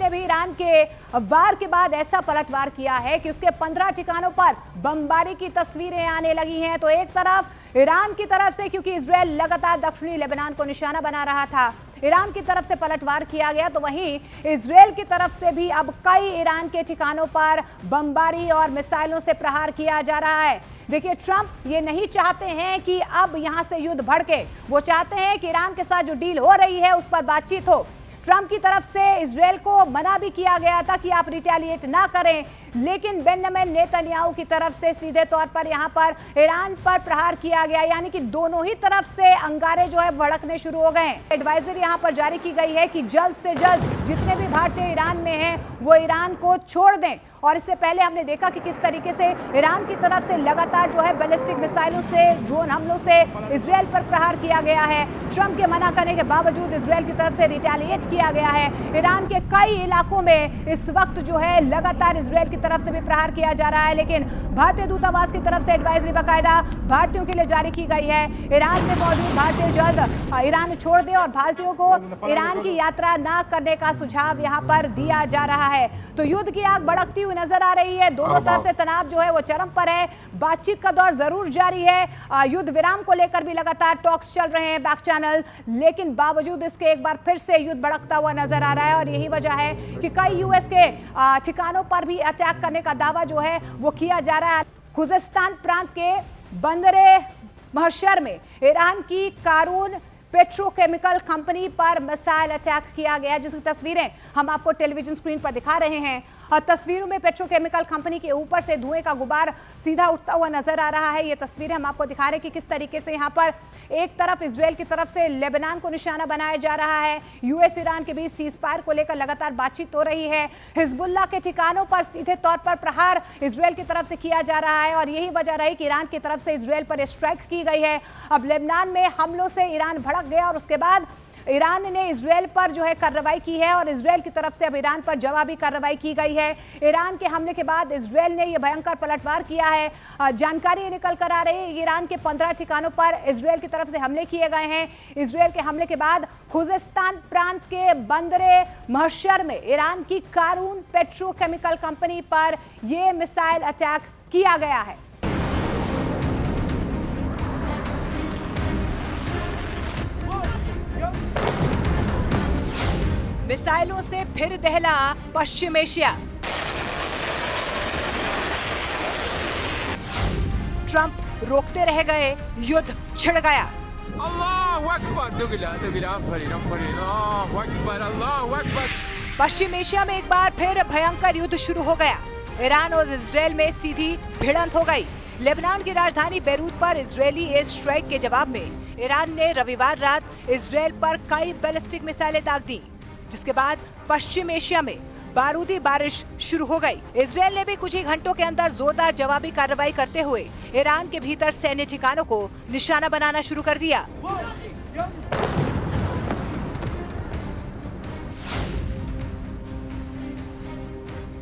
ने भी ईरान के वार के बाद ऐसा पलटवार किया है कि उसके 15 ठिकानों पर बमबारी की तस्वीरें आने लगी हैं। तो एक तरफ ईरान की तरफ से, क्योंकि इजरायल लगातार दक्षिणी लेबनान को निशाना बना रहा था, ईरान की तरफ से पलटवार किया गया, तो वहीं इजरायल की तरफ से भी अब कई ईरान के ठिकानों पर बमबारी और मिसाइलों से प्रहार किया जा रहा है। देखिए, ट्रंप ये नहीं चाहते हैं कि अब यहां से युद्ध भड़के। वो चाहते हैं कि ईरान के साथ जो डील हो रही है उस पर बातचीत हो। ट्रंप की तरफ से इजरायल को मना भी किया गया था कि आप रिटेलिएट ना करें, लेकिन बेंजामिन नेतन्याहू की तरफ से सीधे तौर पर यहां पर ईरान पर प्रहार किया गया, यानी कि दोनों ही तरफ से अंगारे जो है भड़कने शुरू हो गए। एडवाइजरी यहां पर जारी की गई है कि जल्द से जल्द जितने भी भारतीय ईरान में हैं वो ईरान को छोड़ दें। और इससे पहले हमने देखा कि किस तरीके से ईरान की तरफ से लगातार जो है बैलिस्टिक मिसाइलों से, ड्रोन हमलों से इजरायल पर प्रहार किया गया है। ट्रंप के मना करने के बावजूद इजरायल की तरफ से रिटेलिएट किया गया है। ईरान के कई इलाकों में इस वक्त जो है लगातार इजरायल की तरफ से भी प्रहार किया जा रहा है, लेकिन भारतीय दूतावास की तरफ से एडवाइजरी बाकायदा भारतीयों के लिए जारी की गई है। ईरान में मौजूद भारतीय जल्द ईरान छोड़ दें और भारतीयों को ईरान की यात्रा न करने का सुझाव यहाँ पर दिया जा रहा है। तो युद्ध की आग भड़कती हुई नजर आ रही है। दोनों तरफ से तनाव जो है वो चरम पर है। बातचीत का दौर जरूर जारी है। युद्ध विराम को लेकर भी लगातार टॉक्स चल रहे हैं बैक चैनल, लेकिन बावजूद इसके एक बार फिर से युद्ध भड़कता हुआ नजर आ रहा है। और यही वजह है कि कई यूएस के ठिकानों पर भी अटैक करने का दावा जो है वो किया जा रहा है। खुजेस्तान प्रांत के बंदरे महशर में ईरान की कारून पेट्रोकेमिकल कंपनी पर मिसाइल अटैक किया गया, जिसकी तस्वीरें हम आपको टेलीविजन स्क्रीन पर दिखा रहे हैं। और तस्वीरों में पेट्रोकेमिकल कंपनी के ऊपर से धुएं का गुबार सीधा उठता हुआ नजर आ रहा है। ये तस्वीरें हम आपको दिखा रहे हैं कि किस तरीके से यहाँ पर एक तरफ इजरायल की तरफ से लेबनान को निशाना बनाया जा रहा है। यूएस ईरान के बीच सीज फायर को लेकर लगातार बातचीत हो रही है। हिजबुल्लाह के ठिकानों पर सीधे तौर पर प्रहार इजरायल की तरफ से किया जा रहा है और यही वजह रही कि ईरान की तरफ से इजरायल पर स्ट्राइक की गई है। अब लेबनान में हमलों से ईरान भड़क गया और उसके बाद ईरान ने इजरायल पर जो है कार्रवाई की है और इजरायल की तरफ से अब ईरान पर जवाबी कार्रवाई की गई है। ईरान के हमले के बाद इजरायल ने यह भयंकर पलटवार किया है। जानकारी निकल कर आ रही है, ईरान के 15 ठिकानों पर इजरायल की तरफ से हमले किए गए हैं। इजरायल के हमले के बाद खुजेस्तान प्रांत के बंदरे महशर में ईरान की कारून पेट्रोकेमिकल कंपनी पर यह मिसाइल अटैक किया गया है। मिसाइलों से फिर दहला पश्चिम एशिया। ट्रंप रोकते रह गए, युद्ध छिड़ गया। पश्चिम एशिया में एक बार फिर भयंकर युद्ध शुरू हो गया। ईरान और इजरायल में सीधी भिड़ंत हो गई। लेबनान की राजधानी बेरूत पर इजरायली एयर स्ट्राइक के जवाब में ईरान ने रविवार रात इजरायल पर कई बैलिस्टिक मिसाइलें दाग दी, जिसके बाद पश्चिम एशिया में बारूदी बारिश शुरू हो गई। इजरायल ने भी कुछ ही घंटों के अंदर जोरदार जवाबी कार्रवाई करते हुए ईरान के भीतर सैन्य ठिकानों को निशाना बनाना शुरू कर दिया।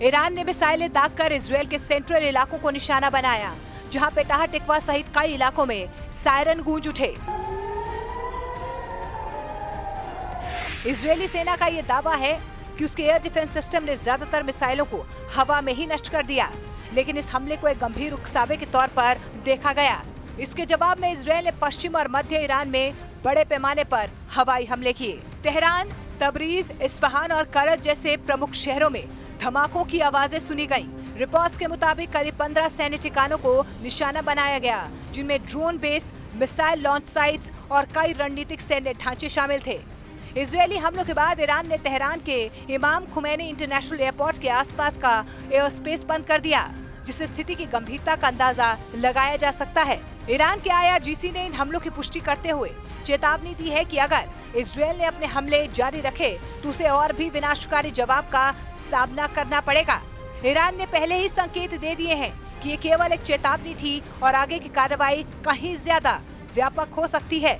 ईरान ने मिसाइलें दागकर इजरायल के सेंट्रल इलाकों को निशाना बनाया, जहां पेटाह टिकवा सहित कई इलाकों में सायरन गूंज उठे। इजरायली सेना का ये दावा है कि उसके एयर डिफेंस सिस्टम ने ज्यादातर मिसाइलों को हवा में ही नष्ट कर दिया, लेकिन इस हमले को एक गंभीर उकसावे के तौर पर देखा गया। इसके जवाब में इजरायल ने पश्चिम और मध्य ईरान में बड़े पैमाने पर हवाई हमले किए। तेहरान, तबरीज, इस्फहान और करज जैसे प्रमुख शहरों में धमाकों की आवाजें सुनी गईं। रिपोर्ट्स के मुताबिक करीब 15 सैन्य ठिकानों को निशाना बनाया गया, जिनमें drone base, missile launch sites और कई रणनीतिक सैन्य ढांचे शामिल थे। इजरायली हमलों के बाद ईरान ने तेहरान के इमाम खुमैनी इंटरनेशनल एयरपोर्ट के आसपास का एयर स्पेस बंद कर दिया, जिससे स्थिति की गंभीरता का अंदाजा लगाया जा सकता है। ईरान के IRGC ने इन हमलों की पुष्टि करते हुए चेतावनी दी है कि अगर इजरायल ने अपने हमले जारी रखे तो उसे और भी विनाशकारी जवाब का सामना करना पड़ेगा। ईरान ने पहले ही संकेत दे दिए हैं कि ये केवल एक चेतावनी थी और आगे की कार्रवाई कहीं ज्यादा व्यापक हो सकती है।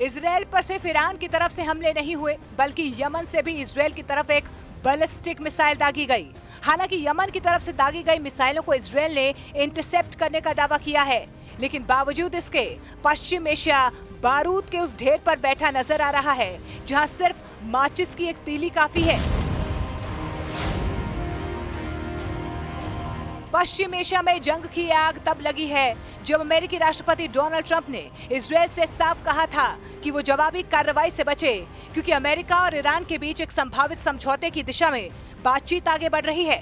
इजराइल पर सिर्फ ईरान की तरफ से हमले नहीं हुए बल्कि यमन से भी इजराइल की तरफ एक बैलिस्टिक मिसाइल दागी गई। हालांकि यमन की तरफ से दागी गई मिसाइलों को इजराइल ने इंटरसेप्ट करने का दावा किया है, लेकिन बावजूद इसके पश्चिम एशिया बारूद के उस ढेर पर बैठा नजर आ रहा है जहां सिर्फ माचिस की एक तीली काफी है। पश्चिम एशिया में जंग की आग तब लगी है जब अमेरिकी राष्ट्रपति डोनाल्ड ट्रंप ने इजराइल से साफ कहा था कि वो जवाबी कार्रवाई से बचे, क्योंकि अमेरिका और ईरान के बीच एक संभावित समझौते की दिशा में बातचीत आगे बढ़ रही है।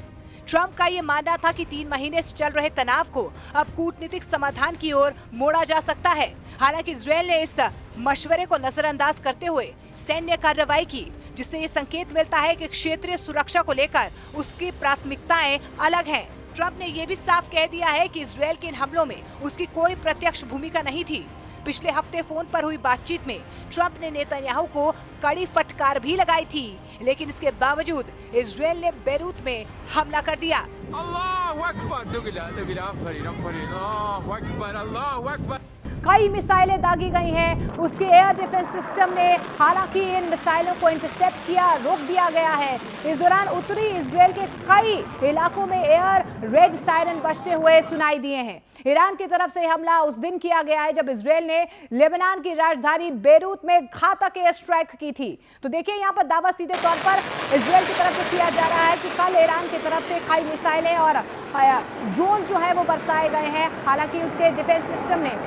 ट्रंप का ये मानना था कि 3 महीने से चल रहे तनाव को अब कूटनीतिक समाधान की ओर मोड़ा जा सकता है। हालांकि इजराइल ने इस मशवरे को नजरअंदाज करते हुए सैन्य कार्रवाई की, जिससे ये संकेत मिलता है कि क्षेत्रीय सुरक्षा को लेकर उसकी प्राथमिकताएं अलग हैं। ट्रंप ने यह भी साफ कह दिया है कि इजराइल के इन हमलों में उसकी कोई प्रत्यक्ष भूमिका नहीं थी। पिछले हफ्ते फोन पर हुई बातचीत में ट्रंप ने नेतन्याहू को कड़ी फटकार भी लगाई थी, लेकिन इसके बावजूद इजराइल ने बेरूत में हमला कर दिया। अल्लाहु अकबर। कई मिसाइलें दागी गई हैं। उसके एयर डिफेंस सिस्टम ने हालांकि इन मिसाइलों को इंटरसेप्ट किया, रोक दिया गया है। इस दौरान उत्तरी इजराइल के कई इलाकों में एयर रेड सायरन बजते हुए सुनाई दिए हैं। ईरान की तरफ से हमला उस दिन किया गया है जब इजराइल ने लेबनान की राजधानी बेरूत में घातक एयर स्ट्राइक की थी। तो देखिए यहाँ पर दावा सीधे तौर पर इजराइल की तरफ से किया जा रहा है कि कल ईरान की तरफ से कई मिसाइलें और ड्रोन जो है वो बरसाए गए हैं। हालांकि उनके डिफेंस सिस्टम ने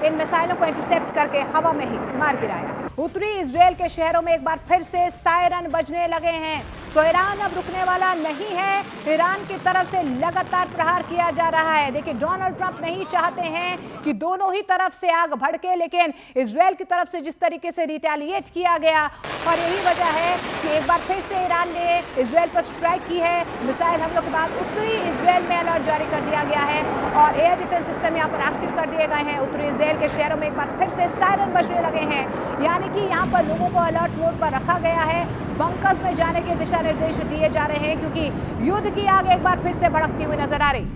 इन मिसाइलों को इंटरसेप्ट करके हवा में ही मार गिराया। उत्तरी इजराइल के शहरों में एक बार फिर से सायरन बजने लगे हैं। तो ईरान अब रुकने वाला नहीं है। ईरान की तरफ से लगातार प्रहार किया जा रहा है। देखिए, डोनाल्ड ट्रंप नहीं चाहते हैं कि दोनों ही तरफ से आग भड़के, लेकिन इजराइल की तरफ से जिस तरीके से रिटेलिएट किया गया, और यही वजह है कि एक बार फिर से ईरान ने इजराइल पर स्ट्राइक की है। मिसाइल हमलों के बाद उत्तरी इजराइल में अलर्ट जारी कर दिया गया है और एयर डिफेंस सिस्टम यहाँ पर एक्टिव कर दिए गए हैं। उत्तरी इजराइल के शहरों में एक बार फिर से सायरन बजने लगे हैं, यानी कि यहाँ पर लोगों को अलर्ट मोड पर रखा गया है। बंकर्स में जाने के दिशा निर्देश दिए जा रहे हैं, क्योंकि युद्ध की आग एक बार फिर से भड़कती हुई नजर आ रही।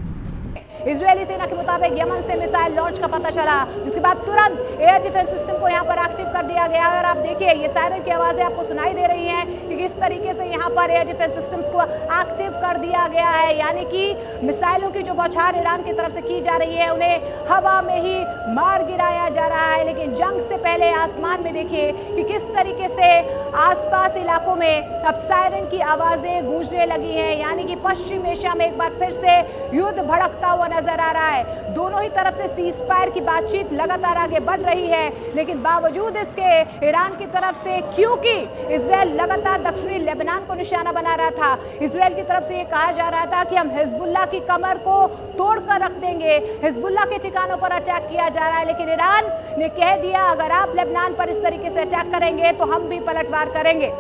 इजरायली सेना के मुताबिक यमन से मिसाइल लॉन्च का पता चला, जिसके बाद तुरंत एयर डिफेंस सिस्टम को यहाँ पर एक्टिव कर दिया गया। और आप देखिए, ये सायरन की आवाजें आपको सुनाई दे रही हैं कि किस तरीके से यहाँ पर एयर डिफेंस सिस्टम्स को एक्टिव कर दिया गया है, यानी कि मिसाइलों की जो बौछार ईरान की तरफ से की जा रही है उन्हें हवा में ही मार गिराया जा रहा है। लेकिन जंग से पहले आसमान में देखिए कि किस तरीके से आसपास इलाकों में अब सायरन की आवाजें गूंजने लगी हैं, यानी कि पश्चिम एशिया में एक बार फिर से युद्ध भड़कता हुआ नजर आ रहा है। दोनों ही तरफ से सीज फायर की बातचीत लगातार आगे बढ़ रही है, लेकिन बावजूद इसके ईरान की तरफ से, क्योंकि इजराइल लगातार दक्षिणी लेबनान को निशाना बना रहा था, इजराइल की तरफ से ये कहा जा रहा था कि हम हिजबुल्लाह की कमर को तोड़कर रख देंगे। हिजबुल्लाह के ठिकानों पर अटैक किया जा रहा है, लेकिन ईरान ने कह दिया अगर आप लेबनान पर इस तरीके से अटैक करेंगे तो हम भी पलटवार करेंगे।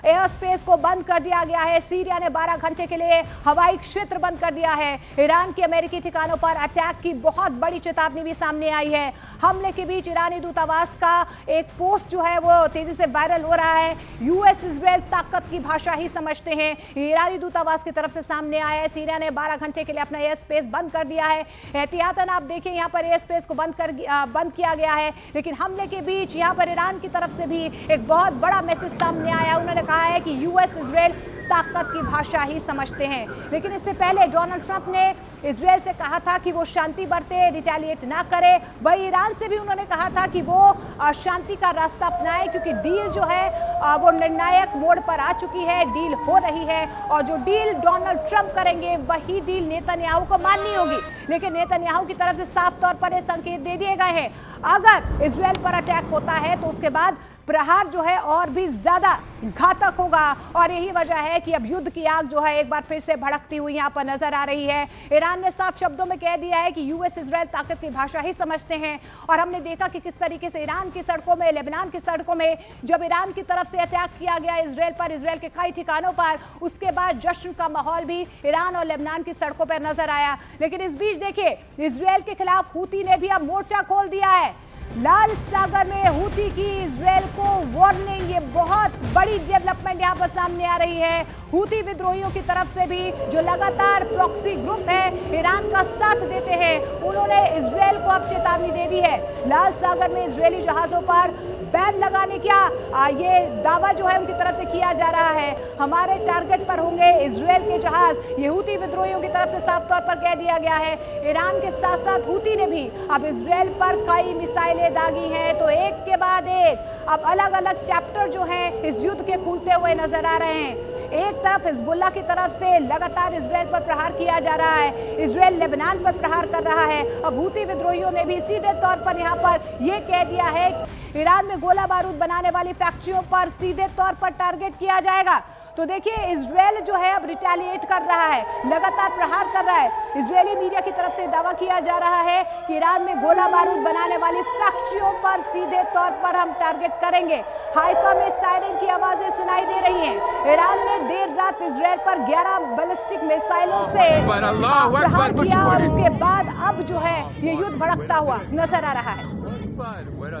एयरस्पेस को बंद कर दिया गया है। सीरिया ने 12 घंटे के लिए हवाई क्षेत्र बंद कर दिया है। ईरान के अमेरिकी ठिकानों पर अटैक की बहुत बड़ी चेतावनी भी सामने आई है। हमले के बीच ईरानी दूतावास का एक पोस्ट जो है वो तेजी से वायरल हो रहा है। यूएस इजराइल ताकत की भाषा ही समझते हैं, ईरानी दूतावास की तरफ से सामने आया है। सीरिया ने 12 घंटे के लिए अपना एयर स्पेस बंद कर दिया है। एहतियातन आप देखिए यहाँ पर एयर स्पेस को बंद किया गया है, लेकिन हमले के बीच यहाँ पर ईरान की तरफ से भी एक बहुत बड़ा मैसेज सामने आया। उन्होंने कहा है कि यूएस इजराइल ताकत की भाषा ही समझते हैं। लेकिन इससे पहले डोनाल्ड ट्रंप ने इजराइल से कहा था कि वो शांति बरते, रिटेलिएट ना करे। वही ईरान से भी उन्होंने कहा था कि वो शांति का रास्ता अपनाए, क्योंकि डील जो है वो निर्णायक मोड़ पर आ चुकी है, डील हो रही है और जो डील डोनाल्ड ट्रंप करेंगे वही डील नेतन्याहू को माननी होगी। लेकिन नेतन्याहू की तरफ से साफ तौर पर ये संकेत दे दिए गए हैं, अगर इजराइल पर अटैक होता है तो उसके बाद प्रहार जो है और भी ज्यादा घातक होगा। और यही वजह है कि अब युद्ध की आग जो है एक बार फिर से भड़कती हुई यहाँ पर नजर आ रही है। ईरान ने साफ शब्दों में कह दिया है कि यूएस इजराइल ताकत की भाषा ही समझते हैं। और हमने देखा कि किस तरीके से ईरान की सड़कों में, लेबनान की सड़कों में जब ईरान की तरफ से अटैक किया गया इजराइल पर, इजराइल के कई ठिकानों पर, उसके बाद जश्न का माहौल भी ईरान और लेबनान की सड़कों पर नजर आया। लेकिन इस बीच देखिए, इजराइल के खिलाफ हूती ने भी अब मोर्चा खोल दिया है। लाल सागर में हूती की इजराइल को वार्निंग। ये बहुत बड़ी डेवलपमेंट यहां पर सामने आ रही है। हूती विद्रोहियों की तरफ से भी जो लगातार प्रॉक्सी ग्रुप है ईरान का साथ देते हैं, उन्होंने इजराइल को अब चेतावनी दे दी है। लाल सागर में इजरायली जहाजों पर बैन लगाने का ये दावा जो है उनकी तरफ से किया जा रहा है। हमारे टारगेट पर होंगे इजराइल के जहाज, ये हूती विद्रोहियों की तरफ से साफ तौर पर कह दिया गया है। ईरान के साथ साथ हूती ने भी अब इजराइल पर कई मिसाइलें दागी हैं। तो एक के बाद एक अब अलग अलग चैप्टर जो हैं इस युद्ध के खुलते हुए नजर आ रहे हैं। एक तरफ हिजबुल्ला की तरफ से लगातार इजराइल पर प्रहार किया जा रहा है, इजराइल लेबनान पर प्रहार कर रहा है। अब हूती विद्रोहियों ने भी सीधे तौर पर यहाँ पर यह कह दिया है ईरान में गोला बारूद बनाने वाली फैक्ट्रियों पर सीधे तौर पर टारगेट किया जाएगा। तो देखिए इजराइल जो है अब रिटेलिएट कर रहा है, लगातार प्रहार कर रहा है। इजरायली मीडिया की तरफ से दावा किया जा रहा है कि ईरान में गोला बारूद बनाने वाली फैक्ट्रियों पर सीधे तौर पर हम टारगेट करेंगे। हाइफा में सायरन की आवाजें सुनाई दे रही हैं। ईरान ने देर रात इजराइल पर 11 बैलिस्टिक मिसाइलों से प्रहार किया और उसके बाद अब जो है ये युद्ध भड़कता हुआ नजर आ रहा है।